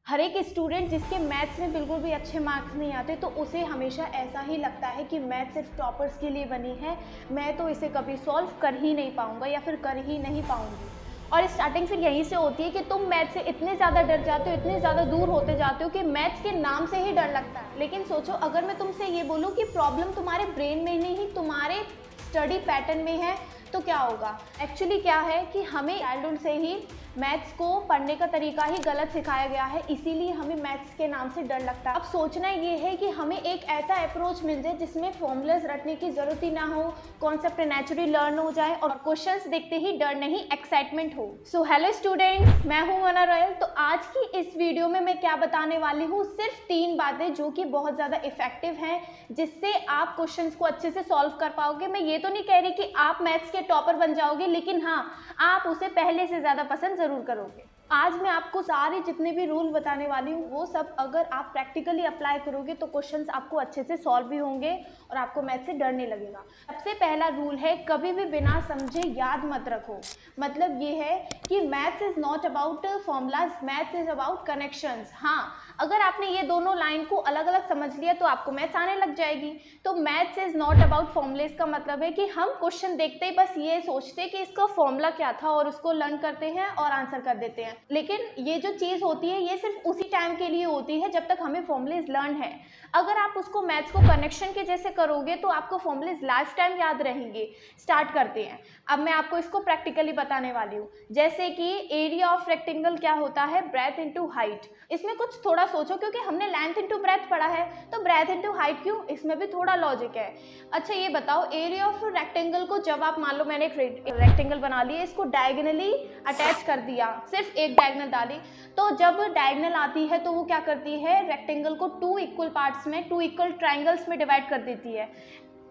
हर एक स्टूडेंट जिसके मैथ्स में बिल्कुल भी अच्छे मार्क्स नहीं आते तो उसे हमेशा ऐसा ही लगता है कि मैथ्स सिर्फ टॉपर्स के लिए बनी है, मैं तो इसे कभी सॉल्व कर ही नहीं पाऊंगा या फिर कर ही नहीं पाऊंगी। और स्टार्टिंग फिर यहीं से होती है कि तुम मैथ्स से इतने ज़्यादा डर जाते हो, इतने ज़्यादा दूर होते जाते हो कि मैथ्स के नाम से ही डर लगता है। लेकिन सोचो, अगर मैं तुमसे ये बोलूँ कि प्रॉब्लम तुम्हारे ब्रेन में नहीं, तुम्हारे स्टडी पैटर्न में है, तो क्या होगा? एक्चुअली क्या है कि हमें चाइल्डहुड से ही मैथ्स को पढ़ने का तरीका ही गलत सिखाया गया है, इसीलिए हमें मैथ्स के नाम से डर लगता है। अब सोचना ये है कि हमें एक ऐसा अप्रोच मिल जाए जिसमें फॉर्मूलाज रटने की ज़रूरत ही ना हो, कॉन्सेप्ट नेचुरली लर्न हो जाए और क्वेश्चंस देखते ही डर नहीं, एक्साइटमेंट हो। सो हेलो स्टूडेंट्स, मैं हूं मना रॉयल। तो आज की इस वीडियो में मैं क्या बताने वाली हूँ, सिर्फ 3 बातें जो कि बहुत ज़्यादा इफेक्टिव हैं, जिससे आप क्वेश्चंस को अच्छे से सॉल्व कर पाओगे। मैं ये तो नहीं कह रही कि आप मैथ्स के टॉपर बन जाओगे, लेकिन हाँ, आप उसे पहले से ज़्यादा पसंद जरूर करोगे। आज मैं आपको सारे जितने भी रूल बताने वाली हूँ वो सब अगर आप प्रैक्टिकली अप्लाई करोगे तो क्वेश्चंस आपको अच्छे से सॉल्व भी होंगे और आपको मैथ से डर नहीं लगेगा। सबसे पहला रूल है, कभी भी बिना समझे याद मत रखो। मतलब ये है कि maths is not about formulas, maths is about connections. हाँ, अगर आपने ये दोनों लाइन को अलग अलग समझ लिया तो आपको मैथ्स आने लग जाएगी। तो maths is not about formulas का मतलब है कि हम क्वेश्चन देखते ही बस ये सोचते हैं कि इसका फॉर्मूला क्या था और उसको लर्न करते हैं और आंसर कर देते हैं। लेकिन ये जो चीज़ होती है ये सिर्फ उसी टाइम के लिए होती है जब तक हमें फॉर्मूलेज लर्न है। अगर आप उसको मैथ्स को कनेक्शन के जैसे करोगे तो आपको फॉर्मूलेज लाइफ टाइम याद रहेंगे। स्टार्ट करते हैं। अब मैं आपको इसको प्रैक्टिकली बताने वाली हूँ। जैसे कि एरिया ऑफ रेक्टेंगल क्या होता है, ब्रेथ इनटू हाइट। इसमें कुछ थोड़ा सोचो, क्योंकि हमने लेंथ इनटू ब्रेथ पढ़ा है, तो ब्रेथ इनटू हाइट क्यों, इसमें भी थोड़ा लॉजिक है। अच्छा ये बताओ, एरिया ऑफ रेक्टेंगल को जब आप, मान लो मैंने एक रेक्टेंगल बना लिया, इसको डायगोनली अटैच कर दिया, सिर्फ एक डायगोनल डाली, तो जब डायगोनल आती है तो वो क्या करती है, रेक्टेंगल को 2 इक्वल पार्ट्स में, 2 इक्वल ट्राइंगल्स में डिवाइड कर देती है।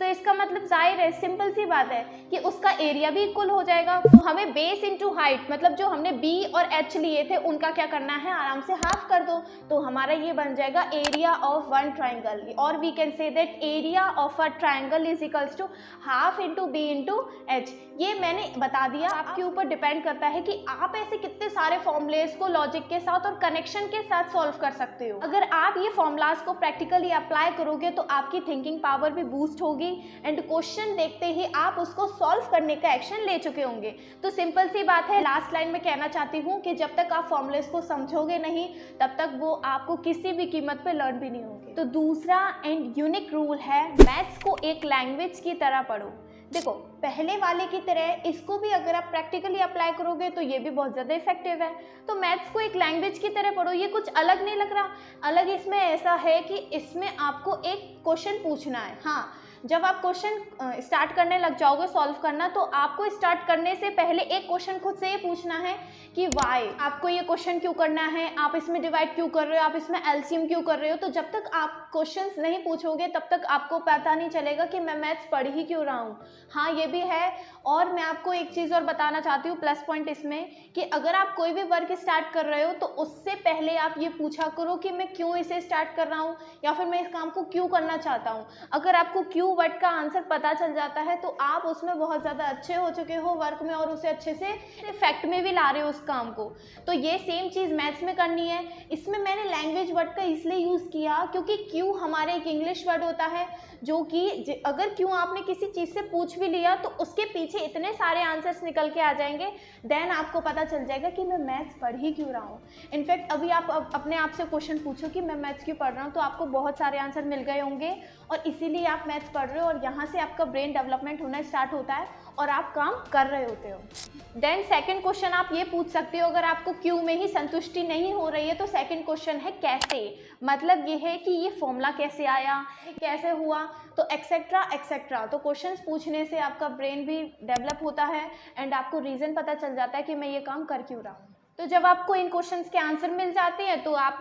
तो इसका मतलब जाहिर है, सिंपल सी बात है कि उसका एरिया भी इक्वल हो जाएगा। तो हमें बेस इनटू हाइट, मतलब जो हमने बी और एच लिए थे उनका क्या करना है, आराम से हाफ कर दो, तो हमारा ये बन जाएगा एरिया ऑफ वन ट्राइंगल। और we can say that area of a triangle is equals to half into B into H. ये मैंने बता दिया, आपके ऊपर डिपेंड करता है कि आप ऐसे कितने सारे फॉर्मूलेस को लॉजिक के साथ और कनेक्शन के साथ सॉल्व कर सकते हो। अगर आप ये फॉर्मूलाज को प्रैक्टिकली अप्लाई करोगे तो आपकी थिंकिंग पावर भी बूस्ट होगी एंड क्वेश्चन देखते ही आप उसको सॉल्व करने का एक्शन ले चुके होंगे। तो सिंपल सी बात है, लास्ट लाइन में कहना चाहती हूँ कि जब तक आप फॉर्मूलेस को समझोगे नहीं तब तक वो आपको किसी भी कीमत पे लर्न भी नहीं होंगे। तो दूसरा एंड यूनिक रूल है, मैथ्स को एक लैंग्वेज की तरह पढ़ो। देखो, पहले वाले की तरह इसको भी अगर आप प्रैक्टिकली अप्लाई करोगे तो ये भी बहुत ज़्यादा इफेक्टिव है। तो मैथ्स को एक लैंग्वेज की तरह पढ़ो, ये कुछ अलग नहीं लग रहा। अलग इसमें ऐसा है कि इसमें आपको एक क्वेश्चन पूछना है। हाँ, जब आप क्वेश्चन स्टार्ट करने लग जाओगे सॉल्व करना, तो आपको स्टार्ट करने से पहले एक क्वेश्चन खुद से ये पूछना है कि वाई, आपको ये क्वेश्चन क्यों करना है, आप इसमें डिवाइड क्यों कर रहे हो, आप इसमें एलसीएम क्यों कर रहे हो। तो जब तक आप क्वेश्चंस नहीं पूछोगे तब तक आपको पता नहीं चलेगा कि मैं मैथ्स पढ़ ही क्यों रहा हूँ। हाँ, ये भी है। और मैं आपको एक चीज़ और बताना चाहती हूँ, प्लस पॉइंट इसमें, कि अगर आप कोई भी वर्क स्टार्ट कर रहे हो तो उससे पहले आप ये पूछा करो कि मैं क्यों इसे स्टार्ट कर रहा हूँ या फिर मैं इस काम को क्यों करना चाहता हूँ। अगर आपको क्यों वर्ड का आंसर पता चल जाता है तो आप उसमें बहुत ज़्यादा अच्छे हो चुके हो वर्क में और उसे अच्छे से इफेक्ट में भी ला रहे हो उस काम को। तो ये सेम चीज़ मैथ्स में करनी है। इसमें मैंने लैंग्वेज वर्ड का इसलिए यूज़ किया क्योंकि क्यों हमारे एक इंग्लिश वर्ड होता है जो कि अगर क्यों आपने किसी चीज़ से पूछ भी लिया तो उसके पीछे इतने सारे आंसर्स निकल के आ जाएंगे, देन आपको पता चल जाएगा कि मैं मैथ्स पढ़ ही क्यों रहा हूँ। इनफैक्ट अभी आप अपने आप से क्वेश्चन पूछो कि मैं मैथ्स क्यों पढ़ रहा हूँ, तो आपको बहुत सारे आंसर मिल गए होंगे और इसीलिए आप मैथ्स पढ़ रहे हो और यहाँ से आपका ब्रेन डेवलपमेंट होना स्टार्ट होता है और आप काम कर रहे होते हो। देन सेकंड क्वेश्चन आप ये पूछ सकते हो, अगर आपको क्यों में ही संतुष्टि नहीं हो रही है तो सेकंड क्वेश्चन है कैसे। मतलब ये है कि ये फॉर्मूला कैसे आया, कैसे हुआ, तो एक्सेट्रा एक्सेट्रा। तो क्वेश्चंस पूछने से आपका ब्रेन भी डेवलप होता है एंड आपको रीज़न पता चल जाता है कि मैं ये काम कर क्यों रहा हूँ। तो जब आपको इन क्वेश्चंस के आंसर मिल जाते हैं तो आप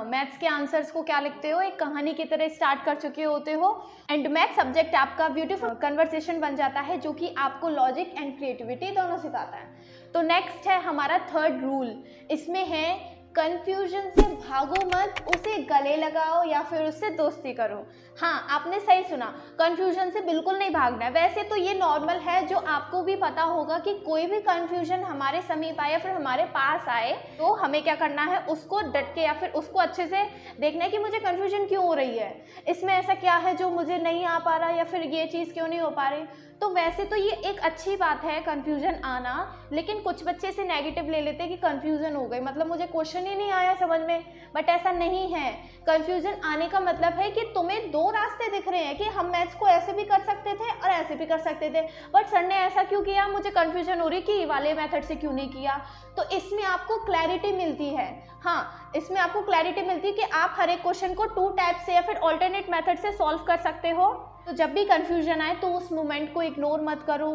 मैथ्स के आंसर्स को क्या लिखते हो, एक कहानी की तरह स्टार्ट कर चुके होते हो एंड मैथ सब्जेक्ट आपका ब्यूटीफुल कन्वर्सेशन बन जाता है जो कि आपको लॉजिक एंड क्रिएटिविटी दोनों सिखाता है। तो नेक्स्ट है हमारा थर्ड रूल। इसमें है कंफ्यूजन से भागो मत, उसे गले लगाओ या फिर उससे दोस्ती करो। हाँ, आपने सही सुना, कंफ्यूजन से बिल्कुल नहीं भागना है। वैसे तो ये नॉर्मल है, जो आपको भी पता होगा कि कोई भी कंफ्यूजन हमारे समीप आए या फिर हमारे पास आए तो हमें क्या करना है, उसको डट के या फिर उसको अच्छे से देखना है कि मुझे कंफ्यूजन क्यों हो रही है, इसमें ऐसा क्या है जो मुझे नहीं आ पा रहा, या फिर ये चीज़ क्यों नहीं हो पा रही। तो वैसे तो ये एक अच्छी बात है कंफ्यूजन आना, लेकिन कुछ बच्चे इसे नेगेटिव ले लेते हैं कि कंफ्यूजन हो गई मतलब मुझे क्वेश्चन ही नहीं आया समझ में। बट ऐसा नहीं है। कंफ्यूजन आने का मतलब है कि तुम्हें दो रास्ते दिख रहे हैं कि हम मैथ्स को ऐसे भी कर सकते थे और ऐसे भी कर सकते थे, बट सर ने ऐसा क्यों किया, मुझे कंफ्यूजन हो रही कि ये वाले मेथड से क्यों नहीं किया। तो इसमें आपको क्लैरिटी मिलती है। हाँ, इसमें आपको क्लैरिटी मिलती है कि आप हर एक क्वेश्चन को 2 टाइप से या फिर ऑल्टरनेट मेथड से सॉल्व कर सकते हो। तो जब भी कंफ्यूजन आए तो उस मोमेंट को इग्नोर मत करो,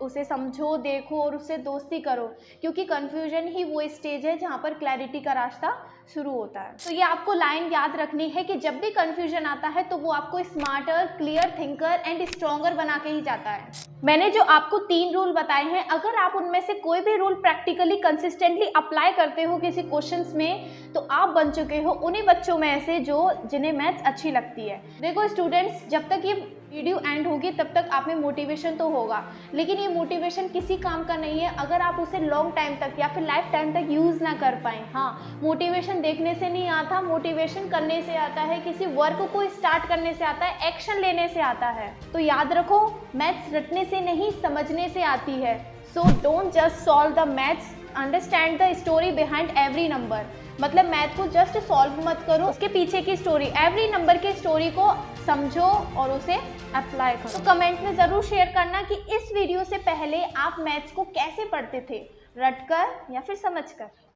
उसे समझो, देखो और उससे दोस्ती करो, क्योंकि कंफ्यूजन ही वो स्टेज है जहाँ पर क्लैरिटी का रास्ता शुरू होता है। तो ये आपको लाइन याद रखनी है कि जब भी कंफ्यूजन आता है तो वो आपको smarter, clear thinker and stronger बना के ही जाता है। मैंने जो आपको 3 रूल बताए हैं, अगर आप उनमें से कोई भी रूल प्रैक्टिकली कंसिस्टेंटली अप्लाई करते हो किसी क्वेश्चंस में, तो आप बन चुके हो उन्हीं बच्चों में से जिन्हें मैथ्स अच्छी लगती है। देखो स्टूडेंट्स, जब तक ये वीडियो एंड होगी तब तक आप में मोटिवेशन तो होगा, लेकिन ये मोटिवेशन किसी काम का नहीं है अगर आप उसे लॉन्ग टाइम तक या फिर लाइफ टाइम तक यूज़ ना कर पाएँ। हाँ, मोटिवेशन देखने से नहीं आता, मोटिवेशन करने से आता है, किसी वर्क को स्टार्ट करने से आता है, एक्शन लेने से आता है। तो याद रखो, मैथ्स रटने से नहीं समझने से आती है। So don't just solve the maths, understand the story behind every number. मतलब मैथ को जस्ट सॉल्व मत करो, उसके पीछे की स्टोरी, एवरी नंबर की स्टोरी को समझो और उसे अप्लाई करो। तो कमेंट में ज़रूर शेयर करना कि इस वीडियो से पहले आप मैथ्स को कैसे पढ़ते थे, रटकर या फिर समझकर।